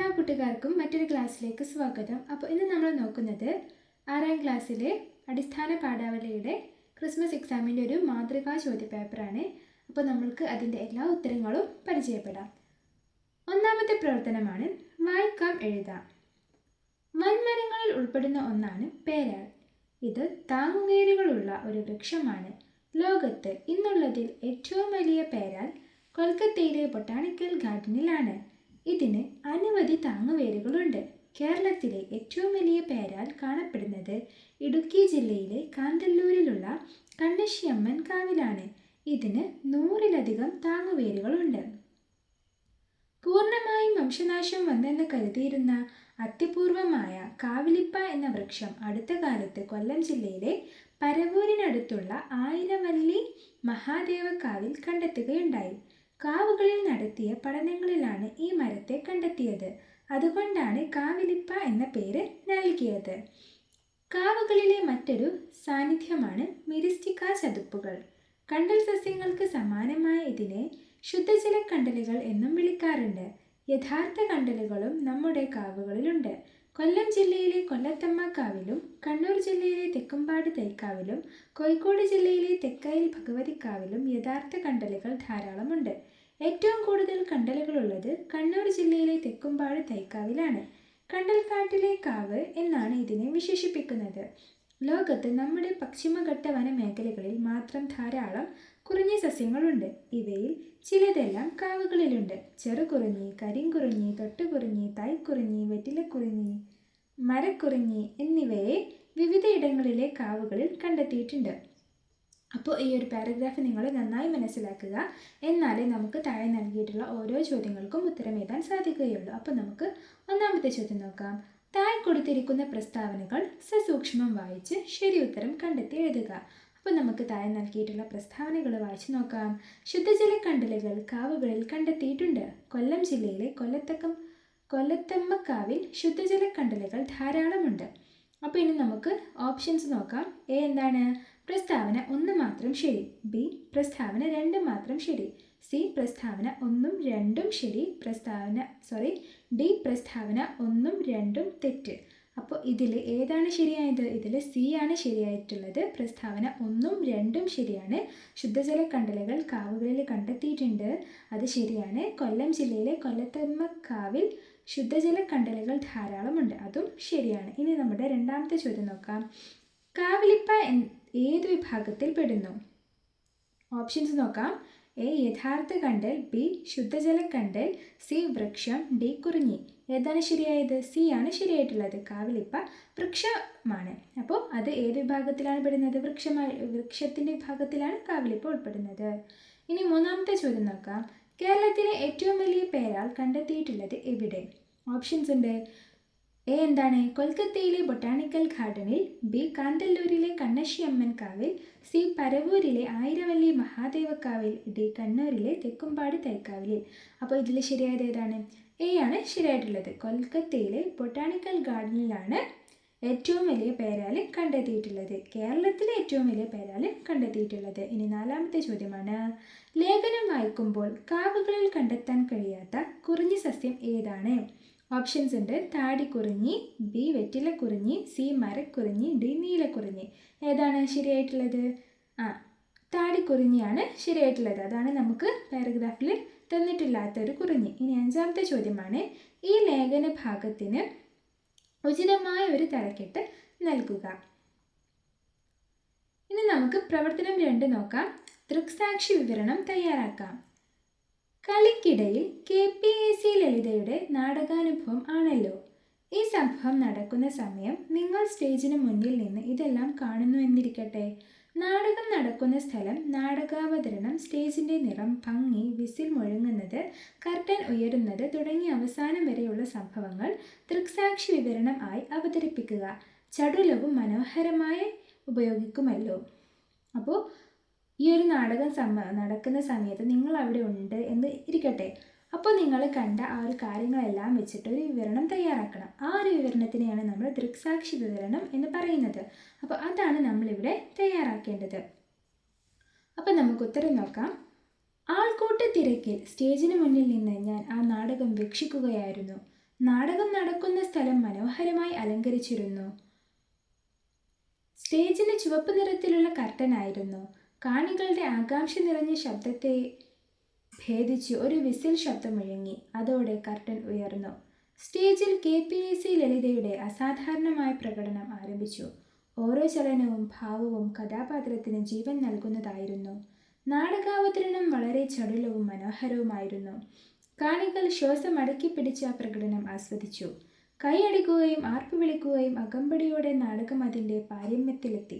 എല്ലാ കൂട്ടുകാർക്കും മറ്റൊരു ക്ലാസ്സിലേക്ക് സ്വാഗതം. അപ്പോൾ ഇന്ന് നമ്മൾ നോക്കുന്നത് 6ാം ക്ലാസ്സിലെ അടിസ്ഥാന പാഠാവലിയുടെ ക്രിസ്മസ് എക്സാമിൻ്റെ ഒരു മാതൃകാ ചോദ്യപേപ്പറാണ്. അപ്പോൾ നമ്മൾക്ക് അതിൻ്റെ എല്ലാ ഉത്തരങ്ങളും പരിചയപ്പെടാം. ഒന്നാമത്തെ പ്രവർത്തനമാണ് വായിക്കാം എഴുതാം. വൻമരങ്ങളിൽ ഉൾപ്പെടുന്ന ഒന്നാണ് പേരാൽ. ഇത് താങ്ങുവേരുകളുള്ള ഒരു വൃക്ഷമാണ്. ലോകത്ത് ഇന്നുള്ളതിൽ ഏറ്റവും വലിയ പേരാൽ കൊൽക്കത്തയിലെ ബൊട്ടാണിക്കൽ ഗാർഡനിലാണ്. ഇതിന് അനവധി താങ്ങുവേരുകളുണ്ട്. കേരളത്തിലെ ഏറ്റവും വലിയ പേരാൽ കാണപ്പെടുന്നത് ഇടുക്കി ജില്ലയിലെ കാന്തല്ലൂരിലുള്ള കണ്ണശ്ശിയമ്മൻ കാവിലാണ്. ഇതിന് 100-ലധികം താങ്ങുവേരുകളുണ്ട്. പൂർണ്ണമായും വംശനാശം വന്നെന്ന് കരുതിയിരുന്ന അത്യപൂർവമായ കാവിലിപ്പ എന്ന വൃക്ഷം അടുത്ത കാലത്ത് കൊല്ലം ജില്ലയിലെ പരവൂരിനടുത്തുള്ള ആയിരവല്ലി മഹാദേവക്കാവിൽ കണ്ടെത്തുകയുണ്ടായി. കാവുകളിൽ നടത്തിയ പഠനങ്ങളിലാണ് ഈ മരത്തെ കണ്ടെത്തിയത്. അതുകൊണ്ടാണ് കാവിലിപ്പ എന്ന പേര് നൽകിയത്. കാവുകളിലെ മറ്റൊരു സാന്നിധ്യമാണ് മിരിസ്റ്റിക്ക ചതുപ്പുകൾ. കണ്ടൽ സസ്യങ്ങൾക്ക് സമാനമായ ഇതിനെ ശുദ്ധജല കണ്ടലുകൾ എന്നും വിളിക്കാറുണ്ട്. യഥാർത്ഥ കണ്ടലുകളും നമ്മുടെ കാവുകളിലുണ്ട്. കൊല്ലം ജില്ലയിലെ കൊല്ലത്തമ്മ കാവിലും കണ്ണൂർ ജില്ലയിലെ തെക്കുംപാട് തൈക്കാവിലും കോഴിക്കോട് ജില്ലയിലെ തെക്കയിൽ ഭഗവതിക്കാവിലും യഥാർത്ഥ കണ്ടലുകൾ ധാരാളമുണ്ട്. ഏറ്റവും കൂടുതൽ കണ്ടലുകളുള്ളത് കണ്ണൂർ ജില്ലയിലെ തെക്കുംപാട് തൈക്കാവിലാണ്. കണ്ടൽക്കാട്ടിലെ കാവ് എന്നാണ് ഇതിനെ വിശേഷിപ്പിക്കുന്നത്. ലോകത്ത് നമ്മുടെ പശ്ചിമഘട്ട വനമേഖലകളിൽ മാത്രം ധാരാളം കുറിഞ്ഞി സസ്യങ്ങളുണ്ട്. ഇവയിൽ ചിലതെല്ലാം കാവുകളിലുണ്ട്. ചെറുകുറിഞ്ഞി, കരിങ്കുറിഞ്ഞി, തൊട്ടുകുറിഞ്ഞി, തൈക്കുറിഞ്ഞി, വെറ്റിലക്കുറിഞ്ഞി, മരക്കുറിഞ്ഞി എന്നിവയെ വിവിധ ഇടങ്ങളിലെ കാവുകളിൽ കണ്ടെത്തിയിട്ടുണ്ട്. അപ്പോൾ ഈ ഒരു പാരഗ്രാഫ് നിങ്ങൾ നന്നായി മനസ്സിലാക്കുക. എന്നാലേ നമുക്ക് താഴെ നൽകിയിട്ടുള്ള ഓരോ ചോദ്യങ്ങൾക്കും ഉത്തരം എഴുതാൻ സാധിക്കുകയുള്ളൂ. അപ്പോൾ നമുക്ക് ഒന്നാമത്തെ ചോദ്യം നോക്കാം. താഴെ കൊടുത്തിരിക്കുന്ന പ്രസ്താവനകൾ സസൂക്ഷ്മം വായിച്ച് ശരി ഉത്തരം കണ്ടെത്തി എഴുതുക. അപ്പോൾ നമുക്ക് താഴെ നൽകിയിട്ടുള്ള പ്രസ്താവനകൾ വായിച്ചു നോക്കാം. ശുദ്ധജല കണ്ടലുകൾ കാവുകളിൽ കണ്ടെത്തിയിട്ടുണ്ട്. കൊല്ലം ജില്ലയിലെ കൊല്ലത്തമ്മക്കാവിൽ ശുദ്ധജല കണ്ടലുകൾ ധാരാളമുണ്ട്. അപ്പോൾ ഇനി നമുക്ക് ഓപ്ഷൻസ് നോക്കാം. എ എന്താണ്? പ്രസ്താവന 1 മാത്രം ശരി. ബി പ്രസ്താവന 2 മാത്രം ശരി. സി പ്രസ്താവന 1ഉം 2ഉം ശരി. ഡി പ്രസ്താവന 1ഉം 2ഉം തെറ്റ്. അപ്പോൾ ഇതിൽ ഏതാണ് ശരിയായത്? ഇതിൽ സി ആണ് ശരിയായിട്ടുള്ളത്. പ്രസ്താവന 1ഉം 2ഉം ശരിയാണ്. ശുദ്ധജല കണ്ടലുകൾ കാവുകളിൽ കണ്ടെത്തിയിട്ടുണ്ട്, അത് ശരിയാണ്. കൊല്ലം ജില്ലയിലെ കൊല്ലത്തമ്മക്കാവിൽ ശുദ്ധജല കണ്ടലുകൾ ധാരാളമുണ്ട്, അതും ശരിയാണ്. ഇനി നമ്മുടെ രണ്ടാമത്തെ ചോദ്യം നോക്കാം. കാവിലിപ്പ ഏത് വിഭാഗത്തിൽ പെടുന്നു? ഓപ്ഷൻസ് നോക്കാം. എ യഥാർത്ഥ കണ്ടൽ, ബി ശുദ്ധജല കണ്ടൽ, സി വൃക്ഷം, ഡി കുറിഞ്ഞി. ഏതാണ് ശരിയായത്? സി ആണ് ശരിയായിട്ടുള്ളത്. കാവിലിപ്പ വൃക്ഷമാണ്. അപ്പോൾ അത് ഏത് വിഭാഗത്തിലാണ് പെടുന്നത്? വൃക്ഷത്തിൻ്റെ വിഭാഗത്തിലാണ് കാവിലിപ്പ ഉൾപ്പെടുന്നത്. ഇനി മൂന്നാമത്തെ ചോദ്യം നോക്കാം. കേരളത്തിലെ ഏറ്റവും വലിയ പേരാൽ കണ്ടെത്തിയിട്ടുള്ളത് എവിടെ? ഓപ്ഷൻസ് ഉണ്ട്. എ എന്താണ്? കൊൽക്കത്തയിലെ ബൊട്ടാണിക്കൽ ഗാർഡനിൽ, ബി കാന്തല്ലൂരിലെ കണ്ണശ്ശിയമ്മൻ കാവിൽ, സി പരവൂരിലെ ആയിരവല്ലി മഹാദേവക്കാവിൽ, ഡി കണ്ണൂരിലെ തെക്കുംപാട് തൈക്കാവിൽ. അപ്പോൾ ഇതിൽ ശരിയായത് ഏതാണ്? എ ആണ് ശരിയായിട്ടുള്ളത്. കൊൽക്കത്തയിലെ ബൊട്ടാണിക്കൽ ഗാർഡനിലാണ് ഏറ്റവും വലിയ പേരാൽ കണ്ടെത്തിയിട്ടുള്ളത്. കേരളത്തിലെ ഏറ്റവും വലിയ പേരാൽ കണ്ടെത്തിയിട്ടുള്ളത്. ഇനി നാലാമത്തെ ചോദ്യമാണ്. ലേഖനം വായിക്കുമ്പോൾ കാവുകളിൽ കണ്ടെത്താൻ കഴിയാത്ത കുറിഞ്ഞി സസ്യം ഏതാണ്? ഓപ്ഷൻസ് ഉണ്ട്. താടിക്കുറിഞ്ഞി, ബി വെറ്റിലക്കുറിഞ്ഞി, സി മരക്കുറിഞ്ഞി, ഡി നീലക്കുറിഞ്ഞി. ഏതാണ് ശരിയായിട്ടുള്ളത്? താടിക്കുറിഞ്ഞിയാണ് ശരിയായിട്ടുള്ളത്. അതാണ് നമുക്ക് പാരഗ്രാഫിൽ തന്നിട്ടില്ലാത്തൊരു കുറിഞ്ഞി. ഇനി അഞ്ചാമത്തെ ചോദ്യമാണ്. ഈ ലേഖന ഭാഗത്തിന് ഉചിതമായ ഒരു തലക്കെട്ട് നൽകുക. ഇനി നമുക്ക് പ്രവർത്തനം 2 നോക്കാം. ദൃക്സാക്ഷി വിവരണം തയ്യാറാക്കാം. കളിക്കിടയിൽ KPAC ലളിതയുടെ നാടകാനുഭവം ആണല്ലോ. ഈ സംഭവം നടക്കുന്ന സമയം നിങ്ങൾ സ്റ്റേജിന് മുന്നിൽ നിന്ന് ഇതെല്ലാം കാണുന്നു എന്നിരിക്കട്ടെ. നാടകം നടക്കുന്ന സ്ഥലം, നാടകാവതരണം, സ്റ്റേജിൻ്റെ നിറം, ഭംഗി, വിസിൽ മുഴങ്ങുന്നത്, കർട്ടൻ ഉയരുന്നത് തുടങ്ങിയ അവസാനം വരെയുള്ള സംഭവങ്ങൾ ദൃക്സാക്ഷി വിവരണം ആയി അവതരിപ്പിക്കുക. ചടുലവും മനോഹരമായി ഉപയോഗിക്കുമല്ലോ. അപ്പോൾ ഈ ഒരു നാടകം നടക്കുന്ന സമയത്ത് നിങ്ങൾ അവിടെ ഉണ്ട് എന്ന് ഇരിക്കട്ടെ. അപ്പോൾ നിങ്ങൾ കണ്ട ആ ഒരു കാര്യങ്ങളെല്ലാം വെച്ചിട്ട് ഒരു വിവരണം തയ്യാറാക്കണം. ആ ഒരു വിവരണത്തിനെയാണ് നമ്മൾ ദൃക്സാക്ഷി വിവരണം എന്ന് പറയുന്നത്. അപ്പോൾ അതാണ് നമ്മളിവിടെ തയ്യാറാക്കേണ്ടത്. അപ്പോൾ നമുക്ക് ഉത്തരം നോക്കാം. ആൾക്കൂട്ട തിരക്കിൽ സ്റ്റേജിന് മുന്നിൽ നിന്ന് ഞാൻ ആ നാടകം വീക്ഷിക്കുകയായിരുന്നു. നാടകം നടക്കുന്ന സ്ഥലം മനോഹരമായി അലങ്കരിച്ചിരുന്നു. സ്റ്റേജിന് ചുവപ്പ് നിറത്തിലുള്ള കർട്ടനായിരുന്നു. കാണികളുടെ ആകാംക്ഷ നിറഞ്ഞ ശബ്ദത്തെ ഭേദിച്ച് ഒരു വിസിൽ ശബ്ദം മുഴങ്ങി. അതോടെ കർട്ടൻ ഉയർന്നു. സ്റ്റേജിൽ KPAC ലളിതയുടെ അസാധാരണമായ പ്രകടനം ആരംഭിച്ചു. ഓരോ ചലനവും ഭാവവും കഥാപാത്രത്തിന് ജീവൻ നൽകുന്നതായിരുന്നു. നാടകാവതരണം വളരെ ചടുലവും മനോഹരവുമായിരുന്നു. കാണികൾ ശ്വാസം അടക്കിപ്പിടിച്ച് ആ പ്രകടനം ആസ്വദിച്ചു. കൈയടിക്കുകയും ആർപ്പ് വിളിക്കുകയും അകമ്പടിയോടെ നാടകം അതിൻ്റെ പാരമ്യത്തിലെത്തി.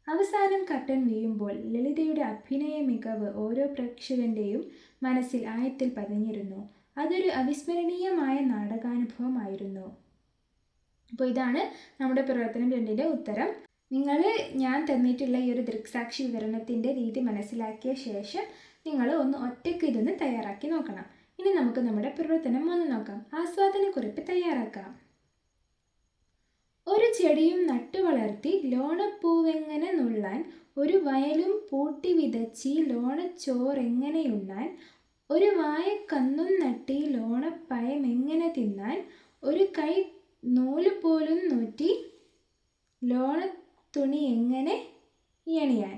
അവസാനം കർട്ടൻ വീഴുമ്പോൾ ലളിതയുടെ അഭിനയ മികവ് ഓരോ പ്രേക്ഷകന്റെയും മനസ്സിൽ ആഴത്തിൽ പതിഞ്ഞിരുന്നു. അതൊരു അവിസ്മരണീയമായ നാടകാനുഭവമായിരുന്നു. അപ്പോൾ ഇതാണ് നമ്മുടെ പ്രവർത്തനം 2ന്റെ ഉത്തരം. നിങ്ങൾ ഞാൻ തന്നിട്ടുള്ള ഈ ഒരു ദൃക്സാക്ഷി വിവരണത്തിൻ്റെ രീതി മനസ്സിലാക്കിയ ശേഷം നിങ്ങൾ ഒന്ന് ഒറ്റയ്ക്ക് ഇതൊന്ന് തയ്യാറാക്കി നോക്കണം. ഇനി നമുക്ക് നമ്മുടെ പ്രവർത്തനം 3 നോക്കാം. ആസ്വാദനക്കുറിപ്പ് തയ്യാറാക്കാം. ഒരു ചെടിയും നട്ടു വളർത്തി ലോണപ്പൂവെങ്ങനെ നുള്ളാൻ, ഒരു വയലും പൂട്ടി വിതച്ചി ലോണച്ചോറെങ്ങനെയുണ്ണാൻ, ഒരു വായക്കന്നും നട്ടി ലോണപ്പഴമെങ്ങനെ തിന്നാൻ, ഒരു കൈ നൂല് പോലും നൂറ്റി ലോണത്തുണി എങ്ങനെ എണിയാൻ,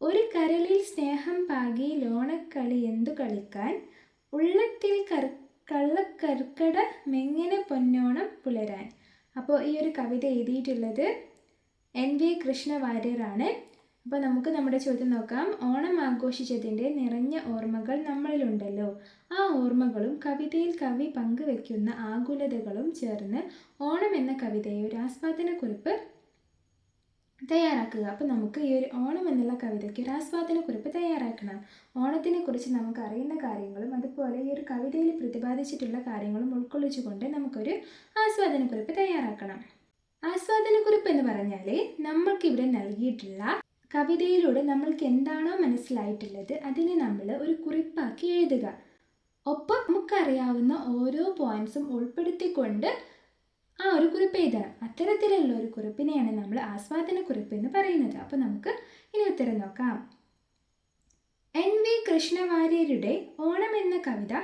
ഒരു കരളിൽ സ്നേഹം പാകി ലോണക്കളി എന്തു കളിക്കാൻ, ഉള്ളത്തിൽ കള്ളക്കർക്കടമെങ്ങനെ പൊന്നോണം പുലരാൻ. അപ്പോൾ ഈ ഒരു കവിത എഴുതിയിട്ടുള്ളത് NV കൃഷ്ണവാര്യരാണ്. അപ്പോൾ നമുക്ക് നമ്മുടെ ചോദ്യം നോക്കാം. ഓണം ആഘോഷിച്ചതിൻ്റെ നിറഞ്ഞ ഓർമ്മകൾ നമ്മളിലുണ്ടല്ലോ. ആ ഓർമ്മകളും കവിതയിൽ കവി പങ്കുവെക്കുന്ന ആകുലതകളും ചേർന്ന് ഓണം എന്ന കവിതയെ ഒരു ആസ്വാദനക്കുറിപ്പ് തയ്യാറാക്കുക. അപ്പോൾ നമുക്ക് ഈ ഒരു ഓണം എന്നുള്ള കവിതയ്ക്ക് ഒരു ആസ്വാദനക്കുറിപ്പ് തയ്യാറാക്കണം. ഓണത്തിനെ കുറിച്ച് നമുക്ക് അറിയുന്ന കാര്യങ്ങളും അതുപോലെ ഈ ഒരു കവിതയിൽ പ്രതിപാദിച്ചിട്ടുള്ള കാര്യങ്ങളും ഉൾക്കൊള്ളിച്ചുകൊണ്ട് നമുക്കൊരു ആസ്വാദനക്കുറിപ്പ് തയ്യാറാക്കണം. ആസ്വാദനക്കുറിപ്പ് എന്ന് പറഞ്ഞാൽ നമ്മൾക്കിവിടെ നൽകിയിട്ടുള്ള കവിതയിലൂടെ നമ്മൾക്ക് എന്താണോ മനസ്സിലായിട്ടുള്ളത് അതിനെ നമ്മൾ ഒരു കുറിപ്പാക്കി എഴുതുക. ഒപ്പം നമുക്കറിയാവുന്ന ഓരോ പോയിന്റ്സും ഉൾപ്പെടുത്തിക്കൊണ്ട് ആ ഒരു കുറിപ്പ് എഴുതണം. അത്തരത്തിലുള്ള ഒരു കുറിപ്പിനെയാണ് നമ്മൾ ആസ്വാദനക്കുറിപ്പ് എന്ന് പറയുന്നത്. അപ്പോൾ നമുക്ക് ഇനി ഉത്തരം നോക്കാം. NV കൃഷ്ണവാര്യരുടെ ഓണം എന്ന കവിത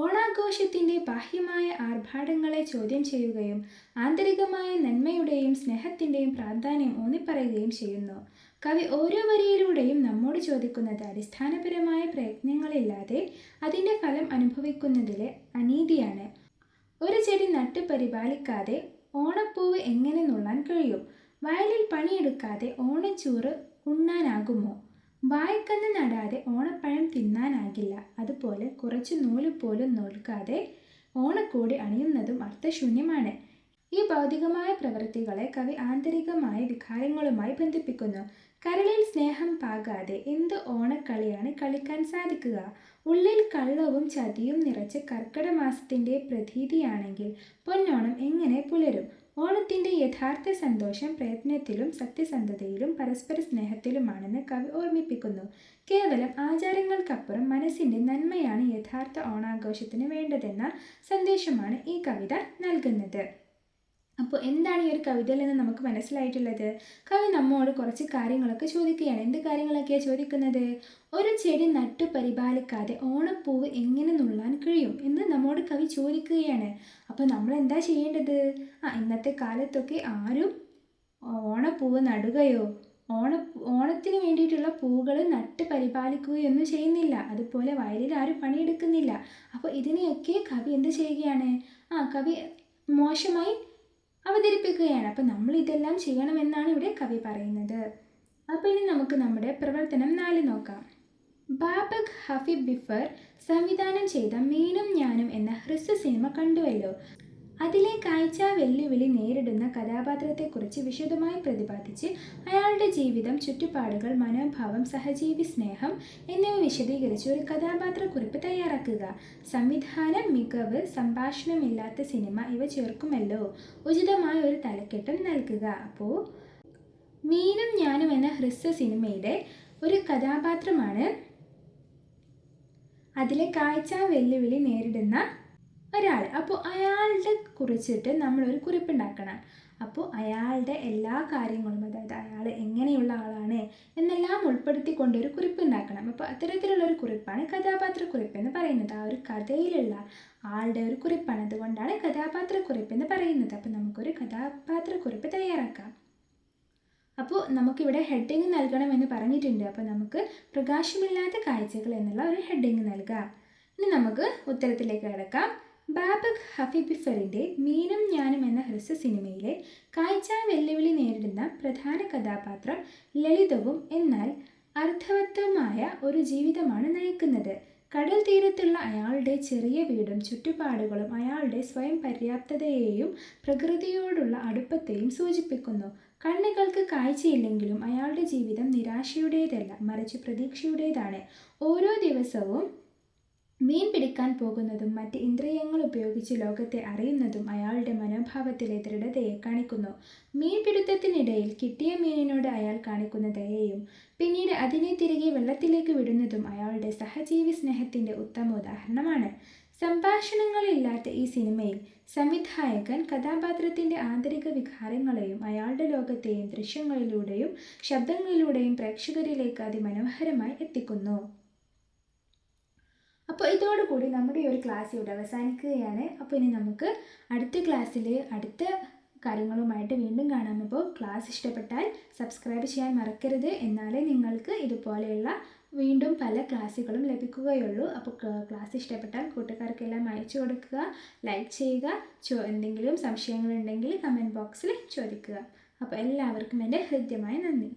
ഓണാഘോഷത്തിൻ്റെ ബാഹ്യമായ ആർഭാടങ്ങളെ ചോദ്യം ചെയ്യുകയും ആന്തരികമായ നന്മയുടെയും സ്നേഹത്തിൻ്റെയും പ്രാധാന്യം ഊന്നിപ്പറയുകയും ചെയ്യുന്നു. കവി ഓരോ വരിയിലൂടെയും നമ്മോട് ചോദിക്കുന്നത് അടിസ്ഥാനപരമായ പ്രയത്നങ്ങളില്ലാതെ അതിൻ്റെ ഫലം അനുഭവിക്കുന്നതിലെ അനീതിയാണ്. ഒരു ചെടി നട്ട് പരിപാലിക്കാതെ ഓണപ്പൂവ് എങ്ങനെ നുള്ളാൻ കഴിയും? വയലിൽ പണിയെടുക്കാതെ ഓണച്ചോറ് ഉണ്ണാനാകുമോ? വാഴക്കന്ന് നടാതെ ഓണപ്പഴം തിന്നാനാകില്ല. അതുപോലെ കുറച്ച് നൂല് പോലും നോൽക്കാതെ ഓണക്കോടി അണിയുന്നതും അർത്ഥശൂന്യമാണ്. ഈ ഭൗതികമായ പ്രവൃത്തികളെ കവി ആന്തരികമായ വികാരങ്ങളുമായി ബന്ധിപ്പിക്കുന്നു. കരളിൽ സ്നേഹം പാകാതെ എന്ത് ഓണക്കളിയാണ് കളിക്കാൻ സാധിക്കുക? ഉള്ളിൽ കള്ളവും ചതിയും നിറച്ച് കർക്കിടമാസത്തിൻ്റെ പ്രതീതിയാണെങ്കിൽ പൊന്നോണം എങ്ങനെ പുലരും? ഓണത്തിൻ്റെ യഥാർത്ഥ സന്തോഷം പ്രയത്നത്തിലും സത്യസന്ധതയിലും പരസ്പര സ്നേഹത്തിലുമാണെന്ന് കവി ഓർമ്മിപ്പിക്കുന്നു. കേവലം ആചാരങ്ങൾക്കപ്പുറം മനസ്സിൻ്റെ നന്മയാണ് യഥാർത്ഥ ഓണാഘോഷത്തിന് വേണ്ടതെന്ന സന്ദേശമാണ് ഈ കവിത നൽകുന്നത്. അപ്പോൾ എന്താണ് ഈ ഒരു കവിതയിൽ നിന്ന് നമുക്ക് മനസ്സിലായിട്ടുള്ളത്? കവി നമ്മോട് കുറച്ച് കാര്യങ്ങളൊക്കെ ചോദിക്കുകയാണ്. എന്ത് കാര്യങ്ങളൊക്കെയാണ് ചോദിക്കുന്നത്? ഒരു ചെടി നട്ടു പരിപാലിക്കാതെ ഓണപ്പൂവ് എങ്ങനെ നുള്ളാൻ കഴിയും എന്ന് നമ്മോട് കവി ചോദിക്കുകയാണ്. അപ്പോൾ നമ്മൾ എന്താ ചെയ്യേണ്ടത്? ഇന്നത്തെ കാലത്തൊക്കെ ആരും ഓണപ്പൂവ് നടുകയോ ഓണത്തിന് വേണ്ടിയിട്ടുള്ള പൂവുകൾ നട്ട് പരിപാലിക്കുകയൊന്നും ചെയ്യുന്നില്ല. അതുപോലെ വയലിൽ ആരും പണിയെടുക്കുന്നില്ല. അപ്പോൾ ഇതിനെയൊക്കെ കവി എന്ത് ചെയ്യുകയാണ്? കവി മോശമായി അവതരിപ്പിക്കുകയാണ്. അപ്പോൾ നമ്മൾ ഇതെല്ലാം ചെയ്യണമെന്നാണ് ഇവിടെ കവി പറയുന്നത്. അപ്പോൾ ഇനി നമുക്ക് നമ്മുടെ പ്രവർത്തനം 4 നോക്കാം. ബാബക് ഹഫീബ് ബിഫർ സംവിധാനം ചെയ്ത മീനും ഞാനും എന്ന ഹ്രസ്വ സിനിമ കണ്ടുവല്ലോ. അതിലെ കാഴ്ച വെല്ലുവിളി നേരിടുന്ന കഥാപാത്രത്തെക്കുറിച്ച് വിശദമായി പ്രതിപാദിച്ച് അയാളുടെ ജീവിതം, ചുറ്റുപാടുകൾ, മനോഭാവം, സഹജീവി സ്നേഹം എന്നിവ വിശദീകരിച്ച് ഒരു കഥാപാത്രക്കുറിപ്പ് തയ്യാറാക്കുക. സംവിധാനം, മികവ്, സംഭാഷണമില്ലാത്ത സിനിമ ഇവ ചേർക്കുമല്ലോ. ഉചിതമായ ഒരു തലക്കെട്ടും നൽകുക. അപ്പോൾ മീനും ഞാനും എന്ന ഹ്രസ്വ സിനിമയിലെ ഒരു കഥാപാത്രമാണ് അതിലെ കാഴ്ച വെല്ലുവിളി നേരിടുന്ന ഒരാൾ. അപ്പോൾ അയാളുടെ കുറിച്ചിട്ട് നമ്മളൊരു കുറിപ്പുണ്ടാക്കണം. അപ്പോൾ അയാളുടെ എല്ലാ കാര്യങ്ങളും, അതായത് അയാൾ എങ്ങനെയുള്ള ആളാണ് എന്നെല്ലാം ഉൾപ്പെടുത്തിക്കൊണ്ടൊരു കുറിപ്പുണ്ടാക്കണം. അപ്പോൾ അത്തരത്തിലുള്ളൊരു കുറിപ്പാണ് കഥാപാത്രക്കുറിപ്പ് എന്ന് പറയുന്നത്. ആ ഒരു കഥയിലുള്ള ആളുടെ ഒരു കുറിപ്പാണ്. അതുകൊണ്ടാണ് കാണുന്നത്. അപ്പോൾ നമുക്കൊരു കഥാപാത്രക്കുറിപ്പ് തയ്യാറാക്കാം. അപ്പോൾ നമുക്കിവിടെ ഹെഡിങ് നൽകണമെന്ന് പറഞ്ഞിട്ടുണ്ട്. അപ്പോൾ നമുക്ക് പ്രകാശമില്ലാത്ത കാഴ്ചകൾ എന്നുള്ള ഒരു ഹെഡിങ് നൽകാം. ഇനി നമുക്ക് ഉത്തരത്തിലേക്ക് കിടക്കാം. ബാബക് ഹഫീബിഫറിൻ്റെ മീനും ഞാനും എന്ന ഹ്രസ്വ സിനിമയിലെ കാഴ്ച വെല്ലുവിളി നേരിടുന്ന പ്രധാന കഥാപാത്രം ലളിതവും എന്നാൽ അർത്ഥവത്തവുമായ ഒരു ജീവിതമാണ് നയിക്കുന്നത്. കടൽ തീരത്തുള്ള അയാളുടെ ചെറിയ വീടും ചുറ്റുപാടുകളും അയാളുടെ സ്വയം പര്യാപ്തതയെയും പ്രകൃതിയോടുള്ള അടുപ്പത്തെയും സൂചിപ്പിക്കുന്നു. കണ്ണുകൾക്ക് കാഴ്ചയില്ലെങ്കിലും അയാളുടെ ജീവിതം നിരാശയുടേതല്ല, മറിച്ച് പ്രതീക്ഷയുടേതാണ്. ഓരോ ദിവസവും മീൻ പിടിക്കാൻ പോകുന്നതും മറ്റ് ഇന്ദ്രിയങ്ങൾ ഉപയോഗിച്ച് ലോകത്തെ അറിയുന്നതും അയാളുടെ മനോഭാവത്തിലെ ദൃഢതയെ കാണിക്കുന്നു. മീൻപിടുത്തത്തിനിടയിൽ കിട്ടിയ മീനിനോട് അയാൾ കാണിക്കുന്ന ദയയും പിന്നീട് അതിനെ തിരികെ വെള്ളത്തിലേക്ക് വിടുന്നതും അയാളുടെ സഹജീവി സ്നേഹത്തിൻ്റെ ഉത്തമ ഉദാഹരണമാണ്. സംഭാഷണങ്ങളില്ലാത്ത ഈ സിനിമയിൽ സംവിധായകൻ കഥാപാത്രത്തിൻ്റെ ആന്തരിക വികാരങ്ങളെയും അയാളുടെ ലോകത്തെയും ദൃശ്യങ്ങളിലൂടെയും ശബ്ദങ്ങളിലൂടെയും പ്രേക്ഷകരിലേക്ക് അതിമനോഹരമായി എത്തിക്കുന്നു. അപ്പോൾ ഇതോടുകൂടി നമ്മുടെ ഈ ഒരു ക്ലാസ് ഇവിടെ അവസാനിക്കുകയാണ്. അപ്പോൾ ഇനി നമുക്ക് അടുത്ത ക്ലാസ്സിൽ അടുത്ത കാര്യങ്ങളുമായിട്ട് വീണ്ടും കാണാം. അപ്പോൾ ക്ലാസ് ഇഷ്ടപ്പെട്ടാൽ സബ്സ്ക്രൈബ് ചെയ്യാൻ മറക്കരുത്. എന്നാലേ നിങ്ങൾക്ക് ഇതുപോലെയുള്ള വീണ്ടും പല ക്ലാസ്സുകളും ലഭിക്കുകയുള്ളൂ. അപ്പോൾ ക്ലാസ് ഇഷ്ടപ്പെട്ടാൽ കൂട്ടുകാർക്കെല്ലാം അയച്ചു കൊടുക്കുക, ലൈക്ക് ചെയ്യുക. എന്തെങ്കിലും സംശയങ്ങളുണ്ടെങ്കിൽ കമൻറ്റ് ബോക്സിൽ ചോദിക്കുക. അപ്പോൾ എല്ലാവർക്കും എൻ്റെ ഹൃദ്യമായ നന്ദി.